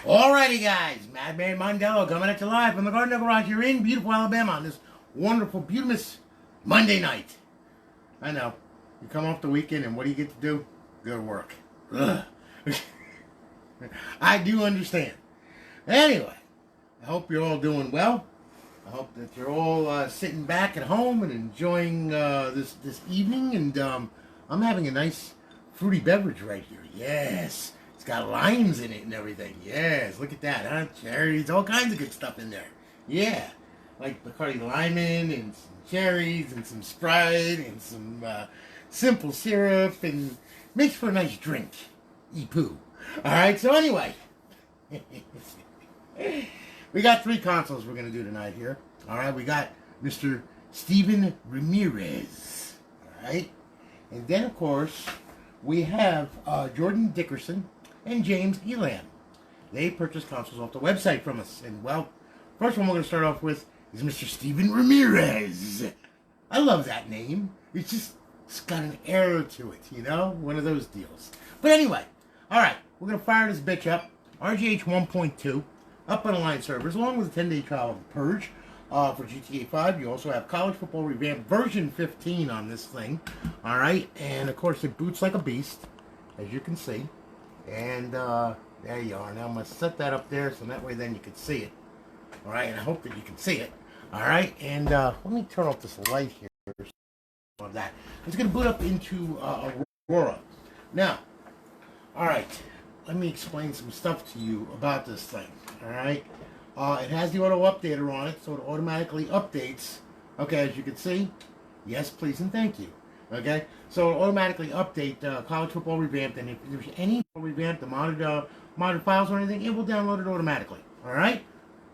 Alrighty, guys, Madman Mondello coming at you live from the Garden Garage here in beautiful Alabama on this wonderful, beautiful Monday night. I know, you come off the weekend and what do you get to do? Go to work. Ugh. I do understand. Anyway, I hope you're all doing well. I hope that you're all sitting back at home and enjoying this evening. And I'm having a nice fruity beverage right here. Yes. It's got limes in it and everything. Yes, look at that, huh? Cherries, all kinds of good stuff in there. Yeah, like Bacardi Limon and some cherries and some Sprite and some simple syrup, and makes for a nice drink. Poo. All right, so anyway, we got 3 consoles we're going to do tonight here. All right, we got Mr. Steven Ramirez. All right, and then, of course, we have Jordan Dickerson and James Elam. They purchased consoles off the website from us. And, well, first one we're going to start off with is Mr. Steven Ramirez. I love that name. It's got an air to it, you know? One of those deals. But anyway, all right, we're going to fire this bitch up. RGH 1.2, up on the line servers, along with a 10-day trial of Purge for GTA 5. You also have College Football Revamped version 15 on this thing. All right, and, of course, it boots like a beast, as you can see. And there you are. Now I'm going to set that up there so that way then you can see it. All right, and I hope that you can see it. All right, and let me turn off this light here. Of that. It's going to boot up into Aurora. Now, all right, let me explain some stuff to you about this thing. All right, it has the auto updater on it, so it automatically updates. Okay, as you can see, yes, please, and thank you. Okay, so it'll automatically update College Football Revamped, and if there's any revamped, the modded files or anything, it will download it automatically. All right.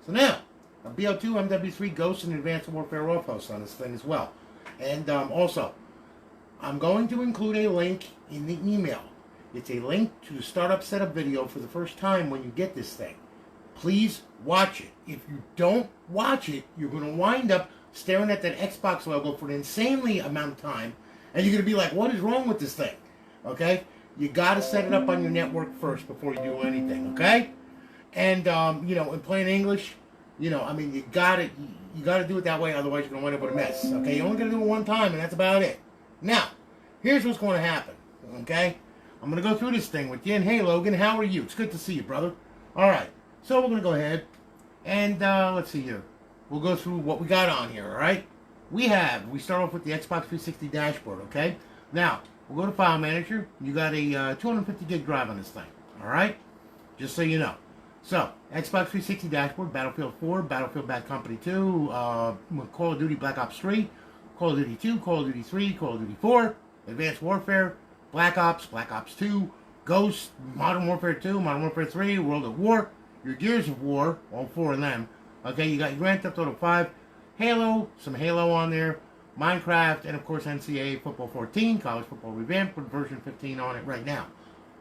So now, a BO2, MW3, Ghost, and Advanced Warfare Outpost on this thing as well. And also, I'm going to include a link in the email. It's a link to the startup setup video for the first time when you get this thing. Please watch it. If you don't watch it, you're going to wind up staring at that Xbox logo for an insanely amount of time. And you're going to be like, what is wrong with this thing? Okay? You got to set it up on your network first before you do anything, okay? And, you know, in plain English, you know, I mean, you got to do it that way, otherwise you're going to wind up with a mess, okay? You're only going to do it one time, and that's about it. Now, here's what's going to happen, okay? I'm going to go through this thing with you. And, hey, Logan, how are you? It's good to see you, brother. All right. So we're going to go ahead and, let's see here. We'll go through what we got on here, all right? We start off with the Xbox 360 dashboard, okay? Now, we'll go to File Manager. You got a 250 gig drive on this thing, all right? Just so you know. So, Xbox 360 dashboard, Battlefield 4, Battlefield Bad Company 2, Call of Duty Black Ops 3, Call of Duty 2, Call of Duty 3, Call of Duty 4, Advanced Warfare, Black Ops 2, Ghost, Modern Warfare 2, Modern Warfare 3, World at War, your Gears of War, all 4 of them. Okay, you got your Grand Theft Auto 5, Halo, some Halo on there, Minecraft, and of course NCAA Football 14, College Football Revamped with version 15 on it right now.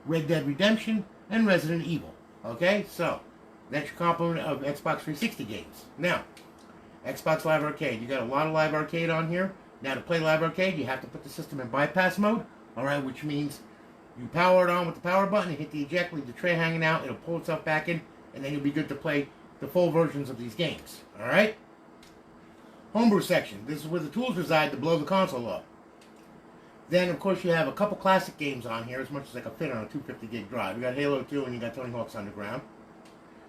Red Dead Redemption, and Resident Evil. Okay, so that's your complement of Xbox 360 games. Now, Xbox Live Arcade. You got a lot of Live Arcade on here. Now, to play Live Arcade, you have to put the system in bypass mode, all right, which means you power it on with the power button, and hit the eject, leave the tray hanging out, it'll pull itself back in, and then you'll be good to play the full versions of these games, all right? Homebrew section. This is where the tools reside to blow the console up. Then, of course, you have a couple classic games on here, as much as I can fit on a 250 gig drive. You got Halo 2 and you got Tony Hawk's Underground.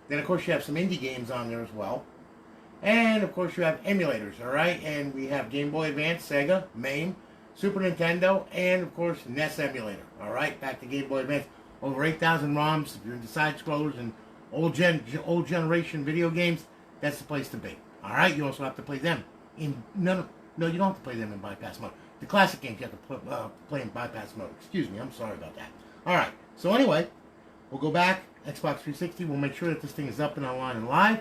Then, of course, you have some indie games on there as well. And, of course, you have emulators, all right? And we have Game Boy Advance, Sega, MAME, Super Nintendo, and, of course, NES emulator, all right? Back to Game Boy Advance. Over 8,000 ROMs. If you're into side-scrollers and old generation video games, that's the place to be, all right? You also have to play them in... No, you don't have to play them in bypass mode. The classic games you have to play in bypass mode. Excuse me, I'm sorry about that. Alright, so anyway, we'll go back, Xbox 360, we'll make sure that this thing is up and online and live.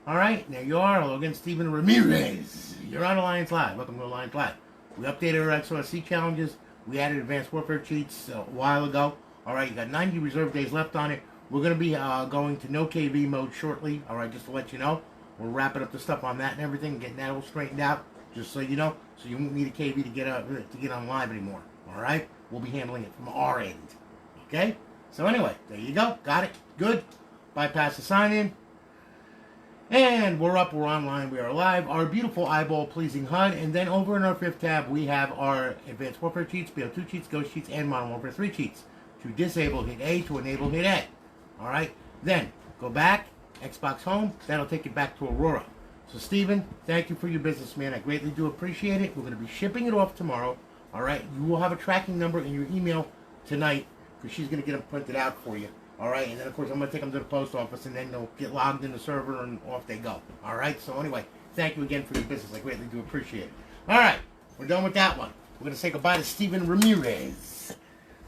Alright, there you are, Logan Steven Ramirez. You're on Alliance Live. Welcome to Alliance Live. We updated our XOSC challenges. We added Advanced Warfare cheats a while ago. Alright, you got 90 reserve days left on it. We're going to be going to no KV mode shortly. Alright, just to let you know. We're wrapping up the stuff on that and everything, getting that all straightened out. Just so you know, so you won't need a KV to get on live anymore. All right, we'll be handling it from our end. Okay, So anyway, there you go. Got it. Good. Bypass the sign-in. And we're up, we're online, we are live. Our beautiful eyeball-pleasing HUD. And then over in our fifth tab, we have our Advanced Warfare cheats, BO2 cheats, Ghost cheats, and Modern Warfare 3 cheats. To disable, hit A. To enable, hit A. Alright? Then, go back, Xbox Home. That'll take you back to Aurora. So, Steven, thank you for your business, man. I greatly do appreciate it. We're going to be shipping it off tomorrow. Alright? You will have a tracking number in your email tonight, because she's going to get them printed out for you. Alright, and then of course I'm going to take them to the post office and then they'll get logged in the server and off they go. Alright, so anyway, thank you again for your business. I greatly do appreciate it. Alright, we're done with that one. We're going to say goodbye to Steven Ramirez.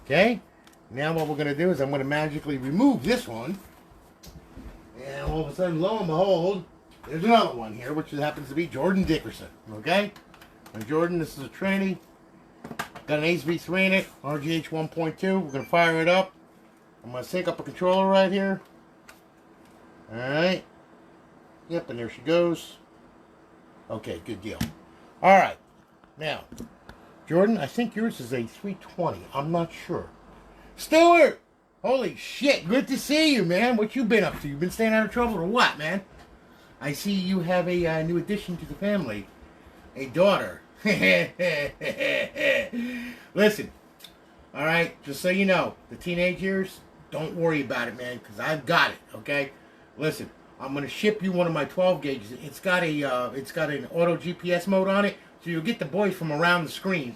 Okay? Now what we're going to do is I'm going to magically remove this one. And all of a sudden, lo and behold, there's another one here, which happens to be Jordan Dickerson. Okay? And Jordan, this is a tranny. Got an Ace V3 in it, RGH 1.2. We're going to fire it up. I'm going to sync up a controller right here. Alright. Yep, and there she goes. Okay, good deal. Alright. Now, Jordan, I think yours is a 320. I'm not sure. Stuart! Holy shit, good to see you, man. What you been up to? You been staying out of trouble or what, man? I see you have a new addition to the family. A daughter. Listen. Alright, just so you know, the teenage years, don't worry about it, man, because I've got it, okay? Listen, I'm going to ship you one of my 12 gauges. It's got an auto GPS mode on it, so you'll get the boys from around the stream,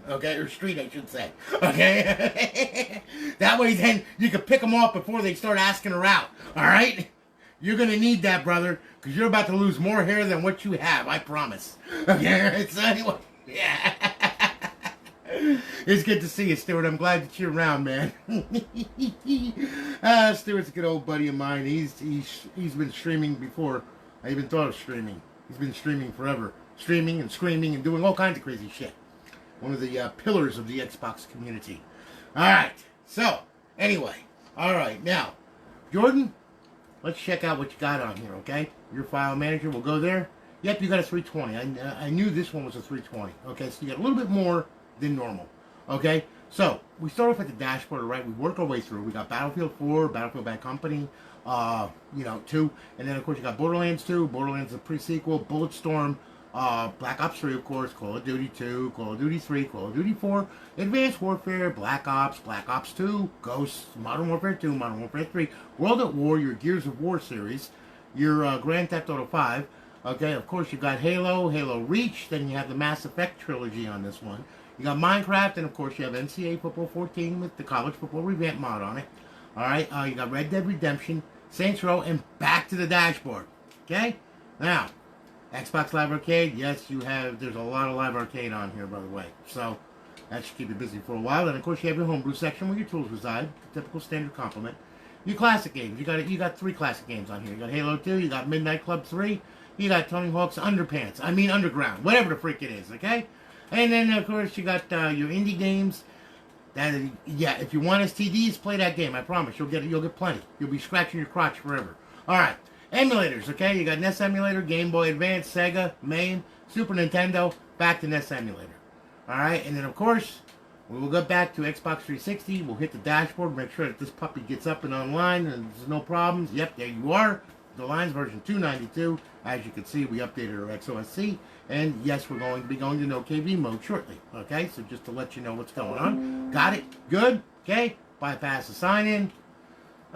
okay? Or street, I should say, okay? That way, then, you can pick them off before they start asking her out, alright? You're going to need that, brother, because you're about to lose more hair than what you have, I promise. Okay, so anyway, yeah. It's good to see you, Stuart. I'm glad that you're around, man. Stuart's a good old buddy of mine. He's been streaming before I even thought of streaming. He's been streaming forever. Streaming and screaming and doing all kinds of crazy shit. One of the pillars of the Xbox community. Alright, so, anyway. Alright, now, Jordan, let's check out what you got on here, okay? Your file manager, we'll go there. Yep, you got a 320. I knew this one was a 320. Okay, so you got a little bit more than normal. Okay, so we start off at the dashboard, right? We work our way through. We got Battlefield 4, Battlefield Bad Company, 2, and then of course you got Borderlands 2, Borderlands the pre-sequel, Bulletstorm, Black Ops 3, of course, Call of Duty 2, Call of Duty 3, Call of Duty 4, Advanced Warfare, Black Ops 2, Ghosts, Modern Warfare 2, Modern Warfare 3, World at War, your Gears of War series, your Grand Theft Auto 5. Okay, of course you got Halo, Halo Reach, then you have the Mass Effect trilogy on this one. You got Minecraft, and of course you have NCAA Football 14 with the college football revamp mod on it. Alright, you got Red Dead Redemption, Saints Row, and back to the dashboard. Okay? Now, Xbox Live Arcade, yes, you have, there's a lot of Live Arcade on here, by the way. So, that should keep you busy for a while. And of course you have your Homebrew section where your tools reside, the typical standard complement. Your classic games, you got 3 classic games on here. You got Halo 2, you got Midnight Club 3, you got Tony Hawk's Underground, whatever the freak it is, okay? And then, of course, you got your indie games. Yeah, if you want STDs, play that game. I promise. You'll get plenty. You'll be scratching your crotch forever. All right. Emulators, okay? You got NES Emulator, Game Boy Advance, Sega, MAME, Super Nintendo, back to NES Emulator. All right. And then, of course, we will go back to Xbox 360. We'll hit the dashboard, make sure that this puppy gets up and online and there's no problems. Yep, there you are. The Lions version 292. As you can see, we updated our XOSC. And yes, we're going to be going to no KV mode shortly. Okay, so just to let you know what's going on. Got it? Good? Okay, bypass the sign-in.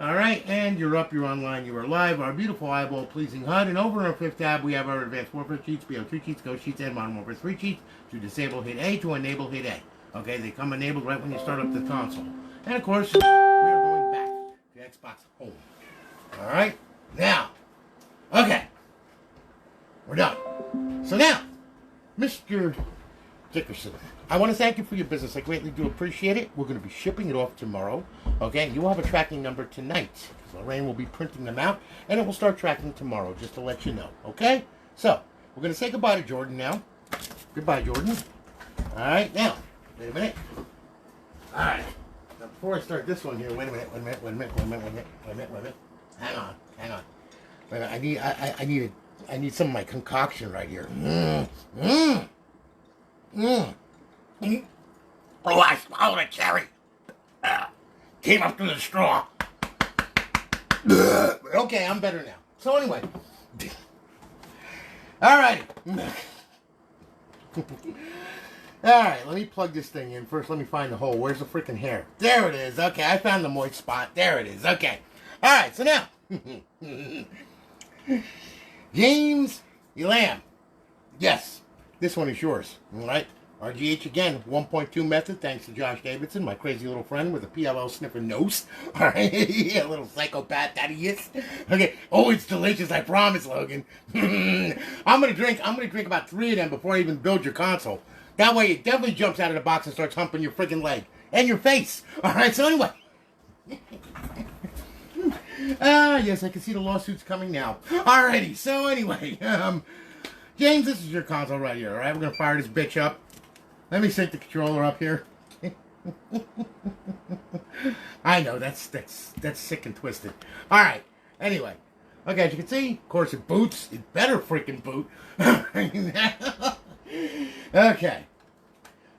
Alright, and you're up, you're online, you are live. Our beautiful eyeball-pleasing HUD. And over in our 5th tab, we have our Advanced Warfare cheats, BO2 cheats, Ghost cheats, and Modern Warfare 3 cheats. To disable, hit A. To enable, hit A. Okay, they come enabled right when you start up the console. And of course, we are going back to Xbox Home. Alright, now, okay, we're done. So now, Mr. Dickerson, I want to thank you for your business. I greatly do appreciate it. We're going to be shipping it off tomorrow. Okay, you will have a tracking number tonight, because Lorraine will be printing them out, and it will start tracking tomorrow, just to let you know. Okay? So, we're going to say goodbye to Jordan now. Goodbye, Jordan. Alright, now, wait a minute. Alright, now before I start this one here, wait a minute. Hang on. Wait a minute, I need some of my concoction right here. Oh, I swallowed a cherry. came up through the straw. Okay, I'm better now. So anyway. Alrighty. Alright, let me plug this thing in. First, let me find the hole. Where's the freaking hair? There it is. Okay, I found the moist spot. There it is. Okay. Alright, so now. James Elam. Yes, this one is yours. Alright. RGH again, 1.2 method, thanks to Josh Davidson, my crazy little friend with a PLL sniffing nose. Alright, yeah, little psychopath that he is. Okay, oh, it's delicious, I promise, Logan. I'm gonna drink about 3 of them before I even build your console. That way it definitely jumps out of the box and starts humping your freaking leg. And your face. Alright, so anyway. Yes, I can see the lawsuits coming now. Alrighty, so anyway, James, this is your console right here, alright? We're gonna fire this bitch up. Let me sync the controller up here. I know, that's sick and twisted. Alright, anyway. Okay, as you can see, of course it boots. It better freaking boot. Okay.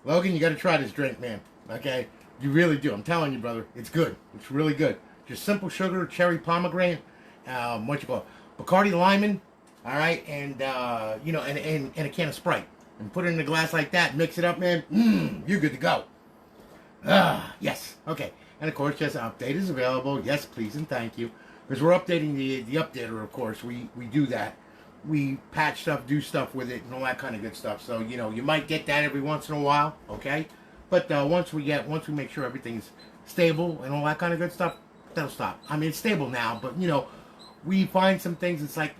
Logan, you gotta try this drink, man. Okay? You really do. I'm telling you, brother. It's good. It's really good. Just simple sugar, cherry pomegranate, what you call it? Bacardi Limon, alright, and, you know, and a can of Sprite. And put it in a glass like that, mix it up, man. You're good to go. Yes. Okay. And of course, yes, an update is available. Yes, please and thank you. Because we're updating the updater, of course. We do that. We patch stuff, do stuff with it, and all that kind of good stuff. So, you know, you might get that every once in a while, okay? But once we make sure everything's stable and all that kind of good stuff, that'll stop. I mean, it's stable now, but, you know, we find some things, it's like,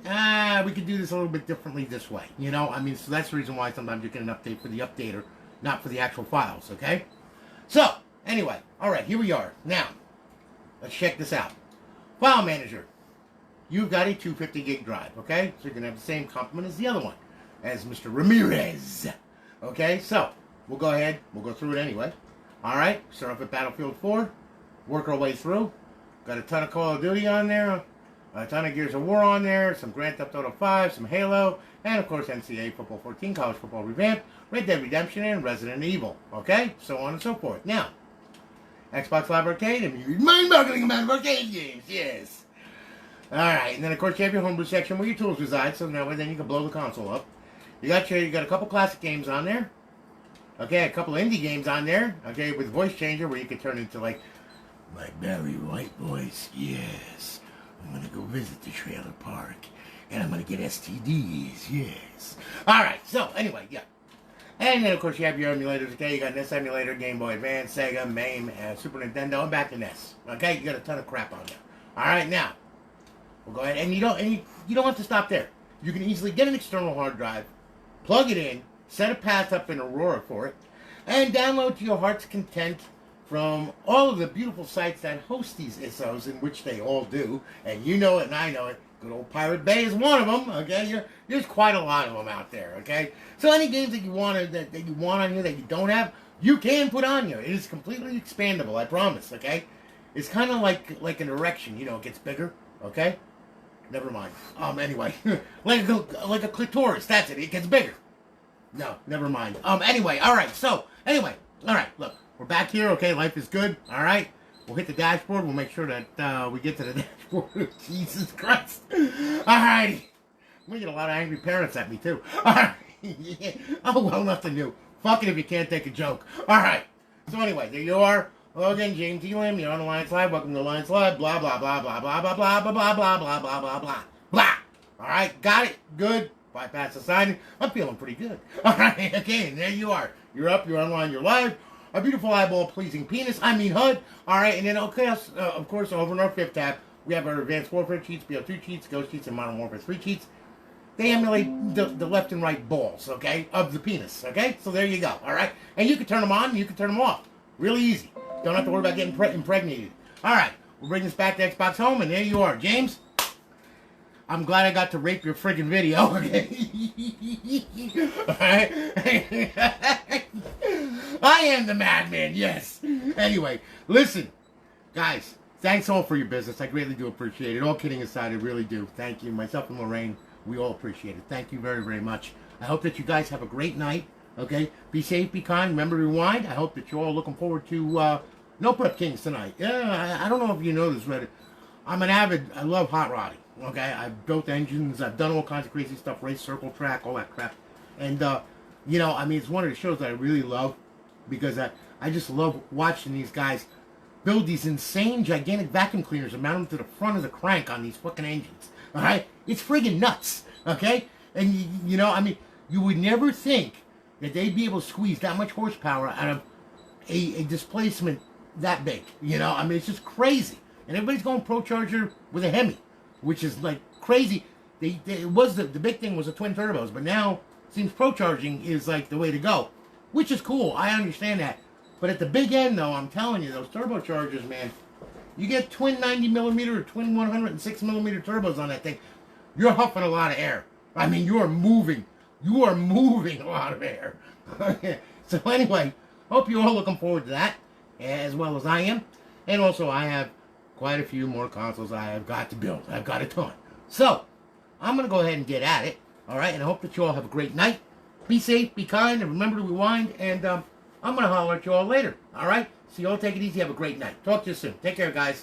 we could do this a little bit differently this way, you know? I mean, so that's the reason why sometimes you get an update for the updater, not for the actual files, okay? So, anyway, alright, here we are. Now, let's check this out. File Manager. You've got a 250 gig drive, okay? So you're going to have the same complement as the other one, as Mr. Ramirez. Okay, so, we'll go ahead, we'll go through it anyway. Alright, start off at Battlefield 4, work our way through. Got a ton of Call of Duty on there. A ton of Gears of War on there, some Grand Theft Auto 5, some Halo, and of course NCAA Football 14, College Football Revamp, Red Dead Redemption, and Resident Evil. Okay? So on and so forth. Now, Xbox Live Arcade, and mind-boggling amount of arcade games, yes. Alright, and then of course you have your Homebrew section where your tools reside, so that way then you can blow the console up. You got a couple classic games on there. Okay, a couple indie games on there. Okay, with voice changer where you can turn into like, my Barry White voice, yes. I'm going to go visit the trailer park, and I'm going to get STDs, yes. Alright, so, anyway, yeah. And then, of course, you have your emulators, okay? You got NES emulator, Game Boy Advance, Sega, MAME, Super Nintendo, and back to NES. Okay? You got a ton of crap on there. Alright, now, we'll go ahead, and you don't have to stop there. You can easily get an external hard drive, plug it in, set a path up in Aurora for it, and download to your heart's content from all of the beautiful sites that host these ISOs, in which they all do, and you know it and I know it. Good old Pirate Bay is one of them, okay? There's quite a lot of them out there, okay? So any games that you want that you want on here that you don't have, you can put on here. It is completely expandable, I promise, okay? It's kind of like an erection, you know, it gets bigger, okay? Never mind. Anyway, like a clitoris, that's it. It gets bigger. No, never mind. Anyway, all right. So, anyway, all right. Look. We're back here, okay? Life is good, all right? We'll hit the dashboard. We'll make sure that we get to the dashboard. Jesus Christ. All righty. I'm going to get a lot of angry parents at me, too. All right. Yeah. Oh, well, nothing new. Fuck it if you can't take a joke. All right. So anyway, there you are. Hello again, James Elam. You're on Alliance Live. Welcome to Alliance Live. Blah, blah, blah, blah, blah, blah, blah, blah, blah, blah, blah, blah, blah, blah, blah. All right. Got it. Good. Bypass the signing. I'm feeling pretty good. All right. Okay, and there you are. You're up. You're online. You're live. A beautiful eyeball-pleasing penis, HUD. Alright, and then, okay, of course, over in our 5th tab, we have our Advanced Warfare cheats, BO2 cheats, Ghost cheats, and Modern Warfare 3 cheats. They emulate the left and right balls, okay, of the penis, okay? So there you go, alright? And you can turn them on, and you can turn them off. Really easy. Don't have to worry about getting impregnated. Alright, we'll bring this back to Xbox Home, and there you are. James, I'm glad I got to rape your friggin' video, okay? Alright? I am the madman, yes. Anyway, listen, guys, thanks all for your business. I greatly do appreciate it. All kidding aside, I really do. Thank you. Myself and Lorraine, we all appreciate it. Thank you very, very much. I hope that you guys have a great night, okay? Be safe, be kind. Remember to rewind. I hope that you're all looking forward to No Prep Kings tonight. Yeah, I don't know if you know this, but I love hot rodding. Okay, I've built engines, I've done all kinds of crazy stuff, race, circle track, all that crap. And, you know, I mean, it's one of the shows that I really love because I just love watching these guys build these insane, gigantic vacuum cleaners and mount them to the front of the crank on these fucking engines. All right? It's friggin' nuts. Okay? And, you know, I mean, you would never think that they'd be able to squeeze that much horsepower out of a displacement that big. You know? I mean, it's just crazy. And everybody's going Pro Charger with a Hemi, which is, like, crazy. It was the big thing was the twin turbos, but now it seems Pro Charging is, like, the way to go, which is cool. I understand that. But at the big end, though, I'm telling you, those turbochargers, man, you get twin 90mm or twin 106mm turbos on that thing, you're huffing a lot of air. I mean, you are moving a lot of air. So anyway, hope you're all looking forward to that, as well as I am. And also, I have quite a few more consoles I have got to build. I've got a ton. So, I'm going to go ahead and get at it, all right? And I hope that you all have a great night. Be safe, be kind, and remember to rewind, and I'm going to holler at you all later, all right? So you all take it easy. Have a great night. Talk to you soon. Take care, guys.